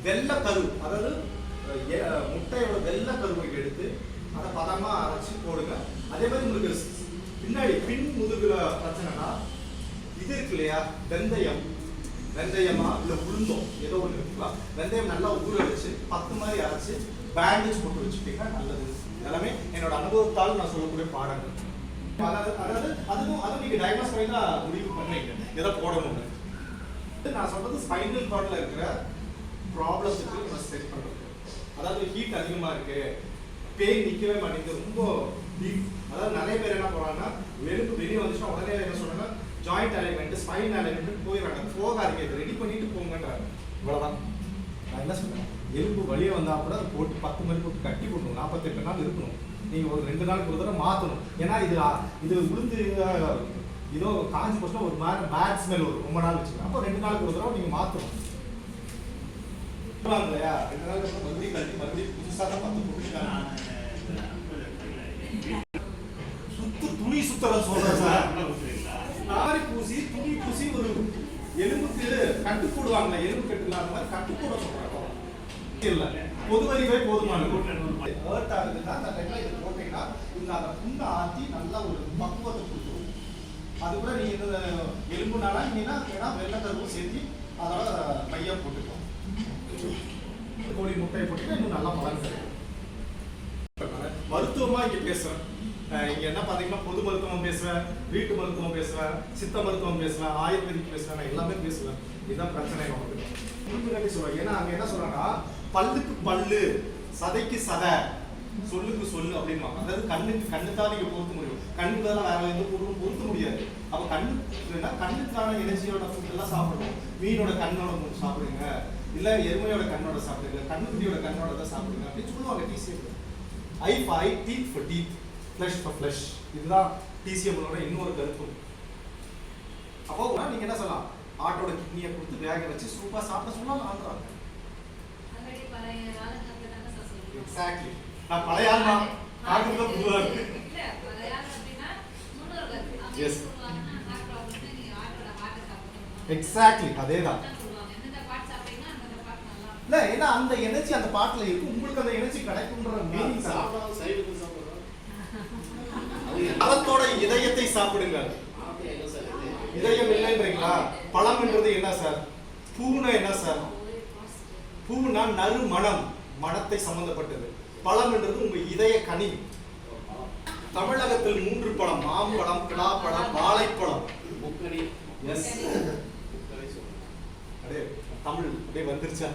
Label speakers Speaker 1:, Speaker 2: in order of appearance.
Speaker 1: வெள்ளை கரு, அதாவது முட்டையோட வெள்ளை கருவை எடுத்து அதை பதமா அரைச்சி போடுங்க. அதே மாதிரி உங்களுக்கு பின்னாடி பின் முதுகுல பிரச்சனைனா இது இருக்கு இல்லையா, வெந்தயமா இல்ல உளுந்தோ ஏதோ ஒன்று இருக்கலாம். வெந்தயம் நல்லா ஊற வச்சு 10 மாதிரி அரைச்சு பேண்டேஜ் போட்டு வச்சுட்டீங்கன்னா நல்லது. எல்லாமே என்னோட அனுபவத்தால் நான் சொல்லக்கூடிய பாடங்கள். அதாவது அதுவும் நீங்க டயக்னோஸ் பண்ணி தான் முடிவு பண்ணீங்க எதை போடணும்னு. நான் சொல்றது ஸ்பைனல் கார்ட்ல இருக்கிற ப்ராப்ளம்ஸுக்கு நம்ம செட் பண்றது. அதாவது ஹீட் அதிகமா இருக்கு, பெயின் நிக்கவே மாட்டேங்குது, ரொம்ப டீப். அதாவது நிறைய பேர் என்ன போறாங்கன்னா எலும்பு வெளியே வந்துச்சுன்னா உடனே என்ன சொல்றாங்க, ஜாயிண்ட் அலைன்மெண்ட் ஸ்பைன் அலைன்மெண்ட் போயிடுறாங்க. போகாதீங்க, இதை ரெடி பண்ணிட்டு போங்கன்றாங்க. இவ்வளவுதான் நான் என்ன சொல்றேன். எலும்பு வெளியே வந்தா கூட அதை போட்டு 10 மாதிரி போட்டு கட்டி போடணும். 48 நாள் இருக்கணும். நீங்க ஒரு 2 நாளுக்கு ஒரு தடவை மாத்தணும். ஏன்னா இது உளுந்து இதோ காஞ்சி போச்சுன்னா ஒரு மாதிரி பேட் ஸ்மெல் வரும். ரொம்ப நாள் வச்சுக்கலாம். அப்போ 2 நாளுக்கு ஒரு தடவை நீங்க மாத்தணும் இல்லையா. 2 நாளுக்கு அப்புறம் மறுபடியும் கழட்டி மறுபடியும் புதுசா தான் 10 போட்டுருக்காங்க. துணி சுத்தர சொல்றேன் சார். நாரி பூசி துணி பூசி ஒரு எலும்புக்கு கட்டு போடுவாங்க. எலும்பு கட்டுல அந்த மாதிரி கட்டு போட சொல்றாங்க. இல்ல பொது வரிவே போதுமானது. ஹர்ட் ஆகுதுன்னா அந்த டைம்ல இதை போட்டீங்கன்னா இந்த அந்த புண்ணை ஆற்றி நல்லா ஒரு பக்குவத்தை கொடுத்துரும். அது கூட நீ இந்த எலும்புனால நீனா வெள்ளை கருவும் சேர்த்து அதோட மையா போட்டுக்கலாம். கோழி முட்டையை போட்டீங்கன்னா இன்னும் நல்லா பலன் கிடைக்கும். மருத்துவமா இங்க பேசுறேன். இங்க என்ன பாத்தீங்கன்னா பொது மருத்துவம் பேசுவேன், வீட்டு மருத்துவம் பேசுவேன், சித்த மருத்துவம் பேசுவேன், ஆயுர்வேதிக் பேசுவேன், நான் எல்லாமே பேசுவேன். இதுதான் பிரச்சனை நமக்கு சொல்லுவாங்க. ஏன்னா அங்க என்ன சொல்றாங்கன்னா பல்லுக்கு பல்லு, சதைக்கு சதை, சொல்லுக்கு சொல்லு அப்படின்வாங்க. அதாவது கண்ணுக்கு தான் நீங்க பொருத்த முடியும். கண்ணுக்கு தான் வேற எந்த பொருளும் பொருத்த முடியாது. அப்ப கண்ணுக்கான எனர்ஜியோட ஃபுட் எல்லாம் சாப்பிடணும். மீனோட கண்ணோட சாப்பிடுங்க, இல்ல எருமையோட கண்ணோட சாப்பிடுங்க, கண்ணுக்குட்டியோட கண்ணோட தான் சாப்பிடுங்க அப்படின்னு சொல்லுவாங்க. TCM eye for eye, teeth for teeth, flush for flush. இதுதான் டிசிஎம்மோட இன்னொரு கருத்து. அப்போ நீங்க என்ன சொல்லலாம், ஆட்டோட கிட்னியை கொடுத்து வேக வச்சு சூப்பா சாப்பிட சொல்லலாம் ஆன்றாங்க. எக்ஸாக்ட்லி. நான் பழைய ஆள் தான், காட்டுல புதுவா இருக்கு. எஸ் எக்ஸாக்ட்லி அதேதான். இல்ல ஏன்னா அந்த எனர்ஜி அந்த பாட்டுல இருக்கு, உங்களுக்கு அந்த எனர்ஜி கிடைக்கும்ன்ற மீனிங். பழத்தோட இதயத்தை சாப்பிடுங்க. இதயம் இல்லைன்றீங்களா? பழம் என்றது என்ன சார்? பூனா என்ன சார்? பூனா நறு மனம், மனத்தை சம்பந்தப்பட்டது. பழம் என்றது உங்க இதய கனி. தமிழகத்தில் 3 பழம்: மாம்பழம், பிலாப்பழம், வாழைப்பழம். எஸ், தமிழ் அப்படியே வந்துருச்சா?